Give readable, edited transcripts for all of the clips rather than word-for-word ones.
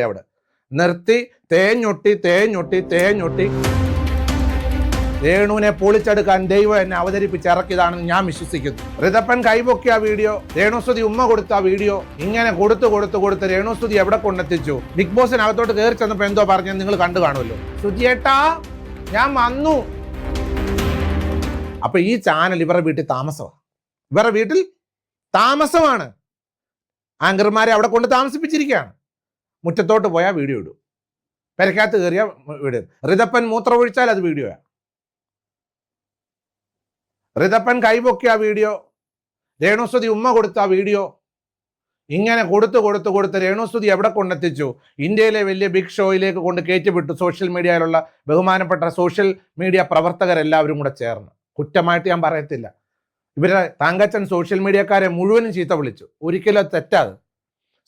അവിടെ നിർത്തി തേഞ്ഞൊട്ടി രേണുവിനെ പൊളിച്ചെടുക്കാൻ ദൈവം എന്നെ അവതരിപ്പിച്ചിറക്കിയതാണെന്ന് ഞാൻ വിശ്വസിക്കുന്നു. ഋതപ്പൻ കൈപൊക്കിയ വീഡിയോ, രേണുസുതി ഉമ്മ കൊടുത്ത വീഡിയോ, ഇങ്ങനെ കൊടുത്ത് രേണുസുതി എവിടെ കൊണ്ടെത്തിച്ചു. ബിഗ് ബോസിനകത്തോട്ട് കയറി ചെന്നപ്പോ എന്തോ പറഞ്ഞത് നിങ്ങൾ കണ്ടു കാണുമല്ലോ. സുജിയേട്ടാ ഞാൻ വന്നു. അപ്പൊ ഈ ചാനൽ ഇവരുടെ വീട്ടിൽ താമസമാണ്. ആങ്കർമാരെ അവിടെ കൊണ്ട് താമസിപ്പിച്ചിരിക്കുകയാണ്. മുറ്റത്തോട്ട് പോയാൽ വീഡിയോ ഇടും, പെരക്കകത്ത് കയറിയ വീഡിയോ. ഋതപ്പൻ മൂത്രം ഒഴിച്ചാൽ അത് വീഡിയോയാണ്. ഋതപ്പൻ കൈപൊക്കിയ വീഡിയോ, രേണുസുതി ഉമ്മ കൊടുത്ത വീഡിയോ, ഇങ്ങനെ കൊടുത്ത് രേണുസുതി എവിടെ കൊണ്ടെത്തിച്ചു. ഇന്ത്യയിലെ വലിയ ബിഗ് ഷോയിലേക്ക് കൊണ്ട് കയറ്റിവിട്ടു. സോഷ്യൽ മീഡിയയിലുള്ള ബഹുമാനപ്പെട്ട സോഷ്യൽ മീഡിയ പ്രവർത്തകരെല്ലാവരും കൂടെ ചേർന്ന്. കുറ്റമായിട്ട് ഞാൻ പറയത്തില്ല. ഇവരെ താങ്കച്ചൻ സോഷ്യൽ മീഡിയക്കാരെ മുഴുവനും ചീത്ത വിളിച്ചു. ഒരിക്കലും തെറ്റാത്.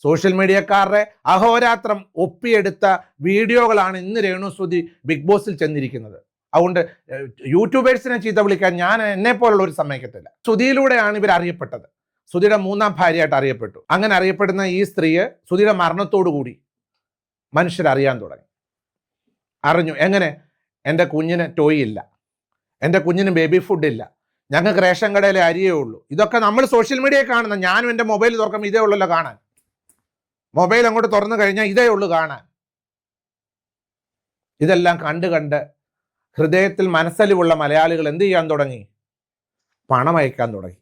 സോഷ്യൽ മീഡിയക്കാരുടെ അഹോരാത്രം ഒപ്പിയെടുത്ത വീഡിയോകളാണ് ഇന്ന് രേണുസുതി ബിഗ് ബോസിൽ ചെന്നിരിക്കുന്നത്. അതുകൊണ്ട് യൂട്യൂബേഴ്സിനെ ചീത്ത വിളിക്കാൻ ഞാൻ എന്നെ പോലുള്ള ഒരു സമ്മതിക്കത്തില്ല. സുധിയിലൂടെയാണ് ഇവർ അറിയപ്പെട്ടത്. സുധിയുടെ 3ാം ഭാര്യയായിട്ട് അറിയപ്പെട്ടു. അങ്ങനെ അറിയപ്പെടുന്ന ഈ സ്ത്രീയെ സുധിയുടെ മരണത്തോടു കൂടി മനുഷ്യരറിയാൻ തുടങ്ങി. അറിഞ്ഞു എങ്ങനെ എൻ്റെ കുഞ്ഞിന് ടോയ് ഇല്ല, എൻ്റെ കുഞ്ഞിന് ബേബി ഫുഡ് ഇല്ല, ഞങ്ങൾക്ക് റേഷൻ കടയിലെ അരിയേ ഉള്ളൂ. ഇതൊക്കെ നമ്മൾ സോഷ്യൽ മീഡിയയിൽ കാണുന്ന, ഞാനും എൻ്റെ മൊബൈൽ തുറക്കുമ്പോൾ ഇതേ ഉള്ളല്ലോ കാണാൻ. മൊബൈൽ അങ്ങോട്ട് തുറന്നു കഴിഞ്ഞാൽ ഇതേ ഉള്ളൂ കാണാൻ. ഇതെല്ലാം കണ്ട് ഹൃദയത്തിൽ മനസ്സലിവുള്ള മലയാളികൾ എന്ത് ചെയ്യാൻ തുടങ്ങി? പണം അയക്കാൻ തുടങ്ങി.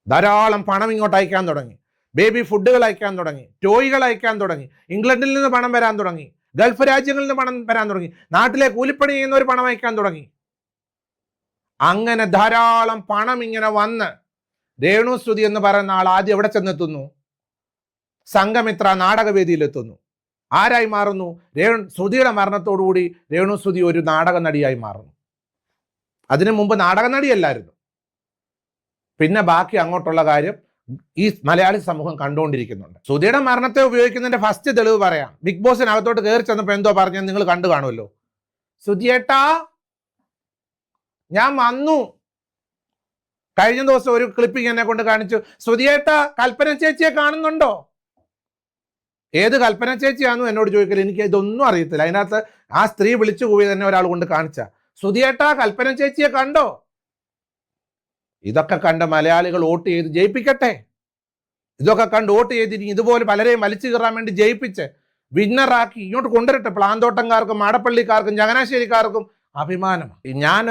ധാരാളം പണം ഇങ്ങോട്ട് അയക്കാൻ തുടങ്ങി. ബേബി ഫുഡുകൾ അയക്കാൻ തുടങ്ങി, ടോയ്കൾ അയക്കാൻ തുടങ്ങി. ഇംഗ്ലണ്ടിൽ നിന്ന് പണം വരാൻ തുടങ്ങി, ഗൾഫ് രാജ്യങ്ങളിൽ നിന്ന് പണം വരാൻ തുടങ്ങി, നാട്ടിലെ കൂലിപ്പണി ചെയ്യുന്നവർ പണം അയക്കാൻ തുടങ്ങി. അങ്ങനെ ധാരാളം പണം ഇങ്ങനെ വന്ന് രേണുസുതി എന്ന് പറയുന്ന ആൾ ആദ്യം എവിടെ ചെന്നെത്തുന്നു? സംഘമിത്ര നാടകവേദിയിലെത്തുന്നു. ആരായി മാറുന്നു? സുധിയുടെ മരണത്തോടുകൂടി രേണുസുതി ഒരു നാടക നടിയായി മാറുന്നു. അതിനു മുമ്പ് നാടക നടിയല്ലായിരുന്നു. പിന്നെ ബാക്കി അങ്ങോട്ടുള്ള കാര്യം ഈ മലയാളി സമൂഹം കണ്ടുകൊണ്ടിരിക്കുന്നുണ്ട്. സുധിയുടെ മരണത്തെ ഉപയോഗിക്കുന്നതിന്റെ ഫസ്റ്റ് തെളിവ് പറയാം. ബിഗ് ബോസിനകത്തോട്ട് കയറി ചെന്നപ്പോൾ എന്തോ പറഞ്ഞത് നിങ്ങൾ കണ്ടു കാണുമല്ലോ. സുധിയേട്ടാ ഞാൻ വന്നു. കഴിഞ്ഞ ദിവസം ഒരു ക്ലിപ്പിംഗ് എന്നെ കൊണ്ട് കാണിച്ചു. സുധിയേട്ടാ കൽപ്പന ചേച്ചിയെ കാണുന്നുണ്ടോ? ഏത് കൽപ്പന ചേച്ചിയാണെന്നും എന്നോട് ചോദിക്കല്. എനിക്ക് ഇതൊന്നും അറിയത്തില്ല. അതിനകത്ത് ആ സ്ത്രീ വിളിച്ചു പോയി തന്നെ ഒരാൾ കൊണ്ട് കാണിച്ച. സുധിയേട്ടാ കൽപ്പന ചേച്ചിയെ കണ്ടോ? ഇതൊക്കെ കണ്ട് മലയാളികൾ വോട്ട് ചെയ്ത് ജയിപ്പിക്കട്ടെ. ഇതൊക്കെ കണ്ട് വോട്ട് ചെയ്തിട്ട് ഇതുപോലെ പലരെയും വലിച്ചു കയറാൻ വേണ്ടി ജയിപ്പിച്ച് വിന്നറാക്കി ഇങ്ങോട്ട് കൊണ്ടുവരട്ടെ. പ്ലാന്തോട്ടംകാർക്കും മാടപ്പള്ളിക്കാർക്കും ചങ്ങനാശ്ശേരിക്കാർക്കും അഭിമാനമാണ്. ഞാൻ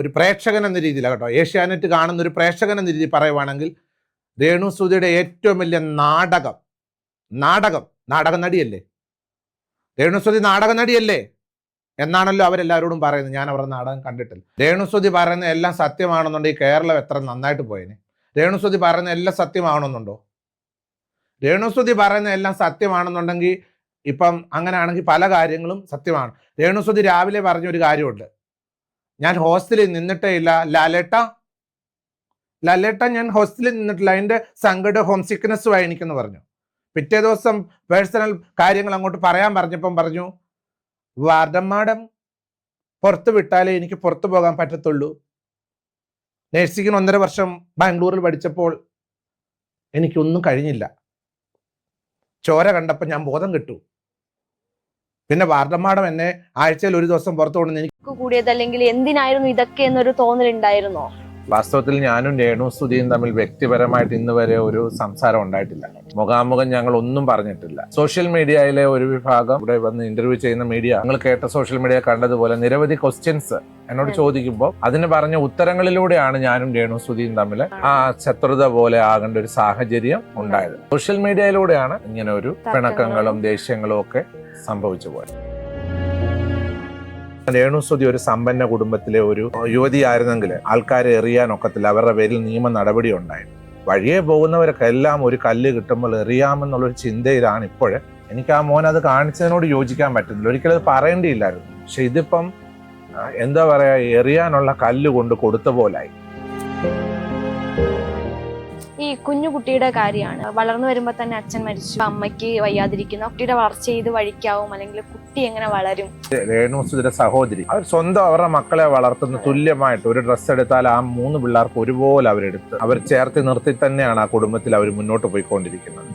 ഒരു പ്രേക്ഷകൻ എന്ന രീതിയിലാണ് കേട്ടോ, ഏഷ്യാനെറ്റ് കാണുന്ന ഒരു പ്രേക്ഷകൻ എന്ന രീതിയിൽ പറയുവാണെങ്കിൽ രേണുസുതിയുടെ ഏറ്റവും വലിയ നാടക നടിയല്ലേ രേണുസുതി? നാടക നടിയല്ലേ എന്നാണല്ലോ അവരെല്ലാവരോടും പറയുന്നത്. ഞാൻ അവരുടെ നാടകം കണ്ടിട്ടില്ല. രേണുസുതി പറയുന്ന എല്ലാം സത്യമാണെന്നുണ്ടെങ്കിൽ കേരളം എത്ര നന്നായിട്ട് പോയേനെ. രേണുസുതി പറയുന്ന എല്ലാം സത്യമാവണമെന്നുണ്ടോ? രേണുസുതി പറയുന്ന എല്ലാം സത്യമാണെന്നുണ്ടെങ്കിൽ ഇപ്പം അങ്ങനെയാണെങ്കിൽ പല കാര്യങ്ങളും സത്യമാണ്. രേണുസുതി രാവിലെ പറഞ്ഞൊരു കാര്യമുണ്ട്, ഞാൻ ഹോസ്റ്റലിൽ നിന്നിട്ടേ ഇല്ല ലാലേട്ട ഞാൻ ഹോസ്റ്റലിൽ നിന്നിട്ടില്ല, അതിൻ്റെ സങ്കട ഹോം സിക്നെസ്സുമായി എനിക്കെന്ന് പറഞ്ഞു. പിറ്റേ ദിവസം പേഴ്സണൽ കാര്യങ്ങൾ അങ്ങോട്ട് പറയാൻ പറഞ്ഞപ്പം പറഞ്ഞു, വാർഡൻ മാഡം പുറത്ത് വിട്ടാലേ എനിക്ക് പുറത്തു പോകാൻ പറ്റത്തുള്ളൂ. നഴ്സിങ്ങിന് 1.5 വർഷം ബാംഗ്ലൂരിൽ പഠിച്ചപ്പോൾ എനിക്കൊന്നും കഴിഞ്ഞില്ല. ചോര കണ്ടപ്പോൾ ഞാൻ ബോധം കിട്ടു. പിന്നെ വാർഡൻ മാഡം എന്നെ ആഴ്ചയിൽ ഒരു ദിവസം പുറത്തു കൊണ്ടുവന്ന് എനിക്ക് കൂടിയത്, അല്ലെങ്കിൽ എന്തിനായിരുന്നു ഇതൊക്കെ എന്നൊരു തോന്നലുണ്ടായിരുന്നോ? വാസ്തവത്തിൽ ഞാനും രേണുസുതിയും തമ്മിൽ വ്യക്തിപരമായിട്ട് ഇന്ന് വരെ ഒരു സംസാരം ഉണ്ടായിട്ടില്ല. മുഖാമുഖം ഞങ്ങൾ ഒന്നും പറഞ്ഞിട്ടില്ല. സോഷ്യൽ മീഡിയയിലെ ഒരു വിഭാഗം ഇവിടെ വന്ന് ഇന്റർവ്യൂ ചെയ്യുന്ന മീഡിയ, നിങ്ങൾ കേട്ട സോഷ്യൽ മീഡിയ കണ്ടതുപോലെ നിരവധി ക്വസ്റ്റ്യൻസ് എന്നോട് ചോദിക്കുമ്പോൾ അതിന് പറഞ്ഞ ഉത്തരങ്ങളിലൂടെയാണ് ഞാനും രേണുസുതിയും തമ്മിൽ ആ ശത്രുത പോലെ ആകേണ്ട ഒരു സാഹചര്യം ഉണ്ടായത്. സോഷ്യൽ മീഡിയയിലൂടെയാണ് ഇങ്ങനെ ഒരു പിണക്കങ്ങളും ദേഷ്യങ്ങളും ഒക്കെ സംഭവിച്ചു പോയത്. രേണുസുതി ഒരു സമ്പന്ന കുടുംബത്തിലെ ഒരു യുവതിയായിരുന്നെങ്കിൽ ആൾക്കാരെ എറിയാനൊക്കത്തില്ല. അവരുടെ പേരിൽ നിയമ നടപടി ഉണ്ടായിരുന്നു. വഴിയെ പോകുന്നവരൊക്കെ എല്ലാം ഒരു കല്ല് കിട്ടുമ്പോൾ എറിയാമെന്നുള്ളൊരു ചിന്തയിലാണ് ഇപ്പോഴേ. എനിക്ക് ആ മോൻ അത് കാണിച്ചതിനോട് യോജിക്കാൻ പറ്റുന്നില്ല. ഒരിക്കലും അത് പറയേണ്ടിയില്ലായിരുന്നു. പക്ഷെ ഇതിപ്പം എന്താ പറയാ, എറിയാനുള്ള കല്ല് കൊണ്ട് കൊടുത്ത പോലായി. ഈ കുഞ്ഞുകുട്ടിയുടെ കാര്യമാണ്. വളർന്നു വരുമ്പോൾ തന്നെ അച്ഛൻ മരിച്ചു, അമ്മയ്ക്ക് വയ്യാതിരിക്കുന്നു. കുട്ടിയുടെ വളർച്ച ചെയ്ത് വഴിക്കാവും, അല്ലെങ്കിൽ കുട്ടി എങ്ങനെ വളരും? രേണുസുതിയുടെ സഹോദരി അവർ സ്വന്തം അവരുടെ മക്കളെ വളർത്തുന്ന തുല്യമായിട്ട് ഒരു ഡ്രസ്സ് എടുത്താൽ ആ 3 പിള്ളേർക്ക് ഒരുപോലെ അവരെടുത്ത് അവർ ചേർത്ത് നിർത്തി തന്നെയാണ് ആ കുടുംബത്തിൽ അവർ മുന്നോട്ട് പോയിക്കൊണ്ടിരിക്കുന്നത്.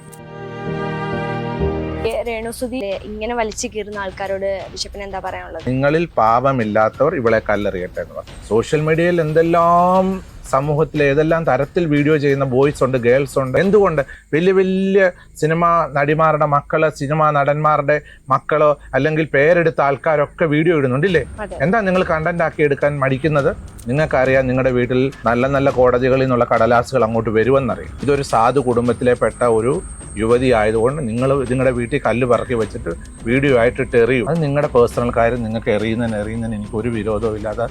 രേണുസുതി ഇങ്ങനെ വലിച്ചു കീറുന്ന ആൾക്കാരോട് ബിഷപ്പിന് എന്താ പറയാനുള്ളത്? നിങ്ങളിൽ പാപമില്ലാത്തവർ ഇവളെ കല്ലെറിയട്ടെ എന്ന് പറഞ്ഞു. സോഷ്യൽ മീഡിയയിൽ എന്തെല്ലാം സമൂഹത്തിൽ ഏതെല്ലാം തരത്തിൽ വീഡിയോ ചെയ്യുന്ന ബോയ്സ് ഉണ്ട്, ഗേൾസ് ഉണ്ട്. എന്തുകൊണ്ട് വലിയ വലിയ സിനിമാ നടിമാരുടെ മക്കള്, സിനിമാ നടന്മാരുടെ മക്കളോ അല്ലെങ്കിൽ പേരെടുത്ത ആൾക്കാരൊക്കെ വീഡിയോ ഇടുന്നുണ്ടില്ലേ? എന്താ നിങ്ങൾ കണ്ടന്റ് ആക്കി എടുക്കാൻ മടിക്കുന്നത്? നിങ്ങൾക്കറിയാം നിങ്ങളുടെ വീട്ടിൽ നല്ല നല്ല കോടതികളിൽ നിന്നുള്ള കടലാസുകൾ അങ്ങോട്ട് വരുമെന്നറിയാം. ഇതൊരു സാധു കുടുംബത്തിലെ പെട്ട ഒരു യുവതി ആയതുകൊണ്ട് നിങ്ങൾ നിങ്ങളുടെ വീട്ടിൽ കല്ല് പറക്കി വെച്ചിട്ട് വീഡിയോ ആയിട്ടിട്ട് എറിയും. അത് നിങ്ങളുടെ പേഴ്സണൽ കാര്യം. നിങ്ങൾക്ക് എറിയുന്നതിന് എനിക്ക് ഒരു വിരോധവും ഇല്ലാതെ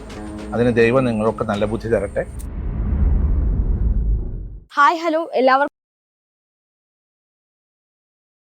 അതിന് ദൈവം നിങ്ങൾക്ക് നല്ല ബുദ്ധി തരട്ടെ. ഹായ് ഹലോ എല്ലാവർക്കും